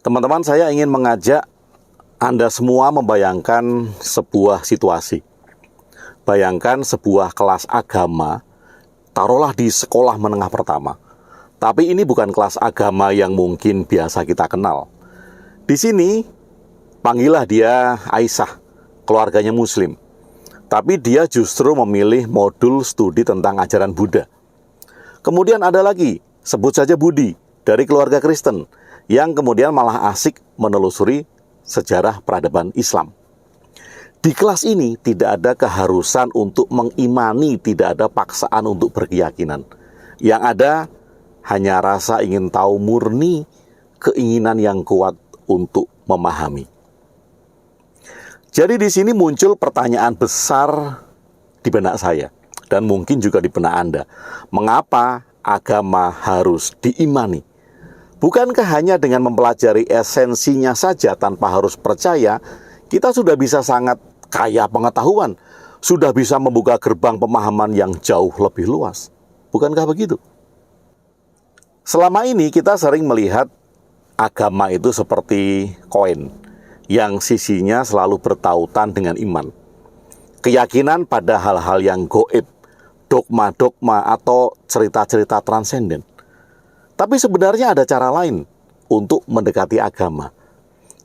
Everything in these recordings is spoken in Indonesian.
Teman-teman, saya ingin mengajak Anda semua membayangkan sebuah situasi. Bayangkan sebuah kelas agama, taruhlah di sekolah menengah pertama. Tapi ini bukan kelas agama yang mungkin biasa kita kenal. Di sini, panggillah dia Aisyah, keluarganya Muslim. Tapi dia justru memilih modul studi tentang ajaran Buddha. Kemudian ada lagi, sebut saja Budi, dari keluarga Kristen, yang kemudian malah asik menelusuri sejarah peradaban Islam. Di kelas ini tidak ada keharusan untuk mengimani, tidak ada paksaan untuk berkeyakinan. Yang ada hanya rasa ingin tahu murni, keinginan yang kuat untuk memahami. Jadi di sini muncul pertanyaan besar di benak saya, dan mungkin juga di benak Anda. Mengapa agama harus diimani? Bukankah hanya dengan mempelajari esensinya saja tanpa harus percaya, kita sudah bisa sangat kaya pengetahuan, sudah bisa membuka gerbang pemahaman yang jauh lebih luas? Bukankah begitu? Selama ini kita sering melihat agama itu seperti koin yang sisinya selalu bertautan dengan iman. Keyakinan pada hal-hal yang gaib, dogma-dogma atau cerita-cerita transenden. Tapi sebenarnya ada cara lain untuk mendekati agama.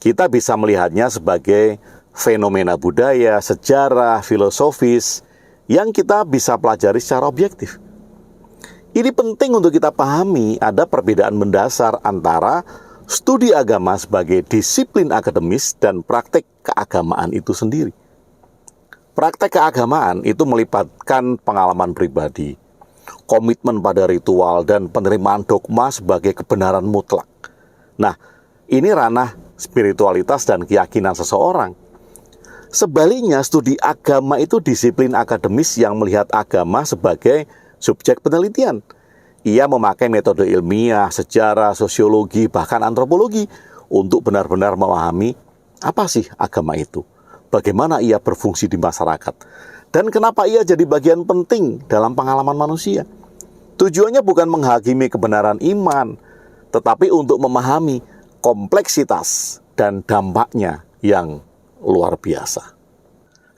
Kita bisa melihatnya sebagai fenomena budaya, sejarah, filosofis yang kita bisa pelajari secara objektif. Ini penting untuk kita pahami, ada perbedaan mendasar antara studi agama sebagai disiplin akademis dan praktek keagamaan itu sendiri. Praktek keagamaan itu melibatkan pengalaman pribadi, komitmen pada ritual, dan penerimaan dogma sebagai kebenaran mutlak. Nah, ini ranah spiritualitas dan keyakinan seseorang. Sebaliknya, studi agama itu disiplin akademis yang melihat agama sebagai subjek penelitian. Ia memakai metode ilmiah, sejarah, sosiologi, bahkan antropologi untuk benar-benar memahami apa sih agama itu, bagaimana ia berfungsi di masyarakat, dan kenapa ia jadi bagian penting dalam pengalaman manusia. Tujuannya bukan menghakimi kebenaran iman, tetapi untuk memahami kompleksitas dan dampaknya yang luar biasa.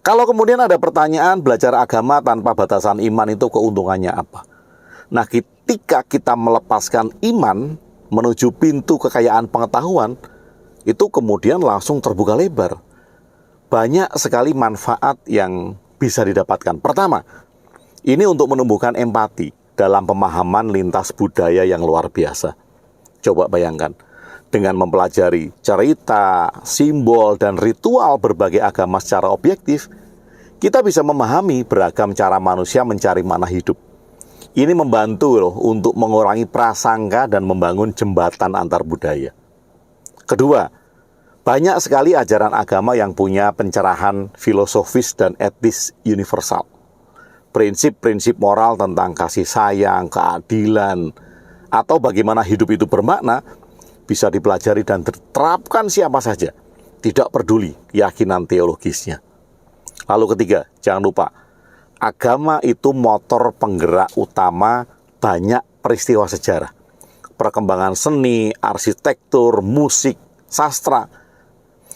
Kalau kemudian ada pertanyaan, belajar agama tanpa batasan iman itu keuntungannya apa? Nah, ketika kita melepaskan iman menuju pintu kekayaan pengetahuan, itu kemudian langsung terbuka lebar. Banyak sekali manfaat yang bisa didapatkan. Pertama, ini untuk menumbuhkan empati dalam pemahaman lintas budaya yang luar biasa. Coba bayangkan, dengan mempelajari cerita, simbol, dan ritual berbagai agama secara objektif, kita bisa memahami beragam cara manusia mencari makna hidup. Ini membantu untuk mengurangi prasangka dan membangun jembatan antar budaya. Kedua, banyak sekali ajaran agama yang punya pencerahan filosofis dan etis universal. Prinsip-prinsip moral tentang kasih sayang, keadilan, atau bagaimana hidup itu bermakna bisa dipelajari dan diterapkan siapa saja, tidak peduli keyakinan teologisnya. Lalu ketiga, jangan lupa, agama itu motor penggerak utama banyak peristiwa sejarah. Perkembangan seni, arsitektur, musik, sastra.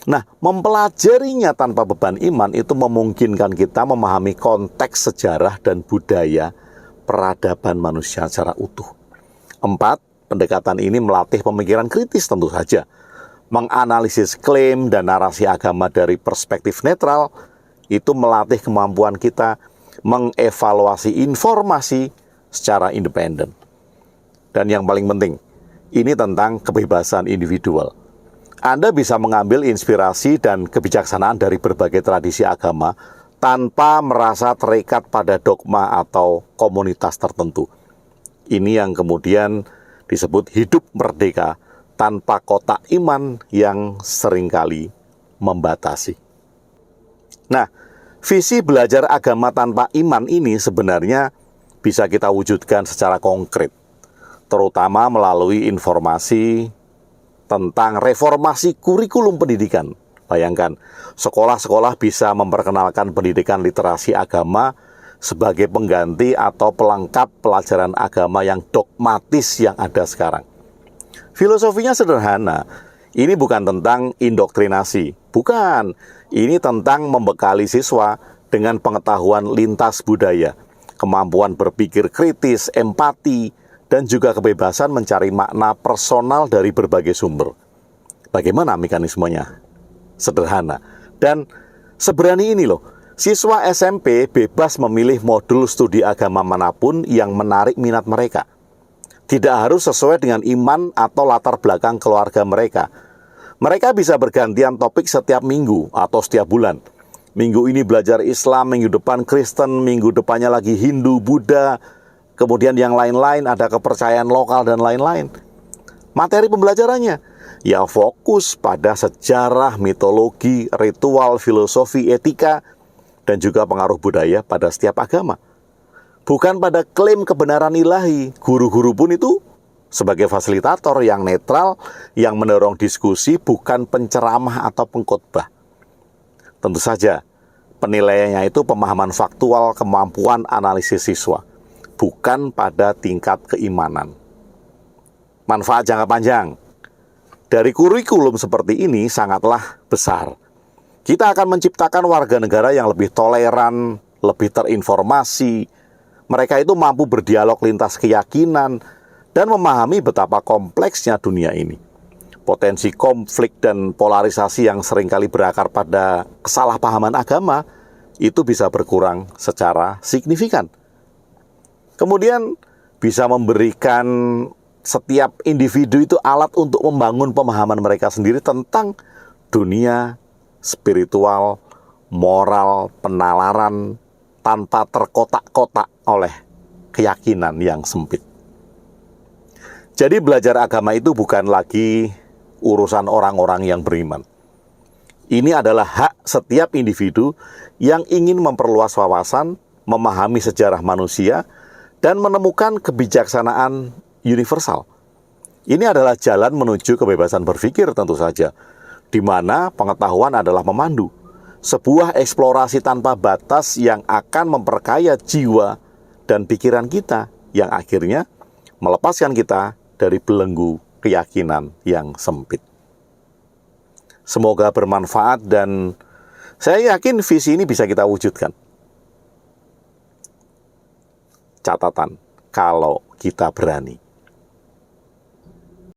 Nah, mempelajarinya tanpa beban iman itu memungkinkan kita memahami konteks sejarah dan budaya peradaban manusia secara utuh. 4, pendekatan ini melatih pemikiran kritis tentu saja. Menganalisis klaim dan narasi agama dari perspektif netral, itu melatih kemampuan kita mengevaluasi informasi secara independen. Dan yang paling penting, ini tentang kebebasan individual. Anda bisa mengambil inspirasi dan kebijaksanaan dari berbagai tradisi agama tanpa merasa terikat pada dogma atau komunitas tertentu. Ini yang kemudian disebut hidup merdeka tanpa kotak iman yang seringkali membatasi. Nah, visi belajar agama tanpa iman ini sebenarnya bisa kita wujudkan secara konkret, terutama melalui informasi tentang reformasi kurikulum pendidikan. Bayangkan, sekolah-sekolah bisa memperkenalkan pendidikan literasi agama sebagai pengganti atau pelengkap pelajaran agama yang dogmatis yang ada sekarang. Filosofinya sederhana, Ini bukan tentang indoktrinasi, bukan. Ini tentang membekali siswa dengan pengetahuan lintas budaya, kemampuan berpikir kritis, empati, dan juga kebebasan mencari makna personal dari berbagai sumber. Bagaimana mekanismenya? Sederhana. Dan seberani ini loh, siswa SMP bebas memilih modul studi agama manapun yang menarik minat mereka. Tidak harus sesuai dengan iman atau latar belakang keluarga mereka. Mereka bisa bergantian topik setiap minggu atau setiap bulan. Minggu ini belajar Islam, minggu depan Kristen, minggu depannya lagi Hindu, Buddha, kemudian yang lain-lain ada kepercayaan lokal dan lain-lain. Materi pembelajarannya ya fokus pada sejarah, mitologi, ritual, filosofi, etika, dan juga pengaruh budaya pada setiap agama. Bukan pada klaim kebenaran ilahi. Guru-guru pun itu sebagai fasilitator yang netral, yang mendorong diskusi, bukan penceramah atau pengkhotbah. Tentu saja, penilaiannya itu pemahaman faktual, kemampuan analisis siswa, bukan pada tingkat keimanan. Manfaat jangka panjang dari kurikulum seperti ini sangatlah besar. Kita akan menciptakan warga negara yang lebih toleran, lebih terinformasi. Mereka itu mampu berdialog lintas keyakinan dan memahami betapa kompleksnya dunia ini. Potensi konflik dan polarisasi yang seringkali berakar pada kesalahpahaman agama itu bisa berkurang secara signifikan. Kemudian bisa memberikan setiap individu itu alat untuk membangun pemahaman mereka sendiri tentang dunia spiritual, moral, penalaran, tanpa terkotak-kotak oleh keyakinan yang sempit. Jadi belajar agama itu bukan lagi urusan orang-orang yang beriman. Ini adalah hak setiap individu yang ingin memperluas wawasan, memahami sejarah manusia, dan menemukan kebijaksanaan universal. Ini adalah jalan menuju kebebasan berpikir tentu saja, di mana pengetahuan adalah memandu. Sebuah eksplorasi tanpa batas yang akan memperkaya jiwa dan pikiran kita, yang akhirnya melepaskan kita dari belenggu keyakinan yang sempit. Semoga bermanfaat dan saya yakin visi ini bisa kita wujudkan. Catatan, kalau kita berani.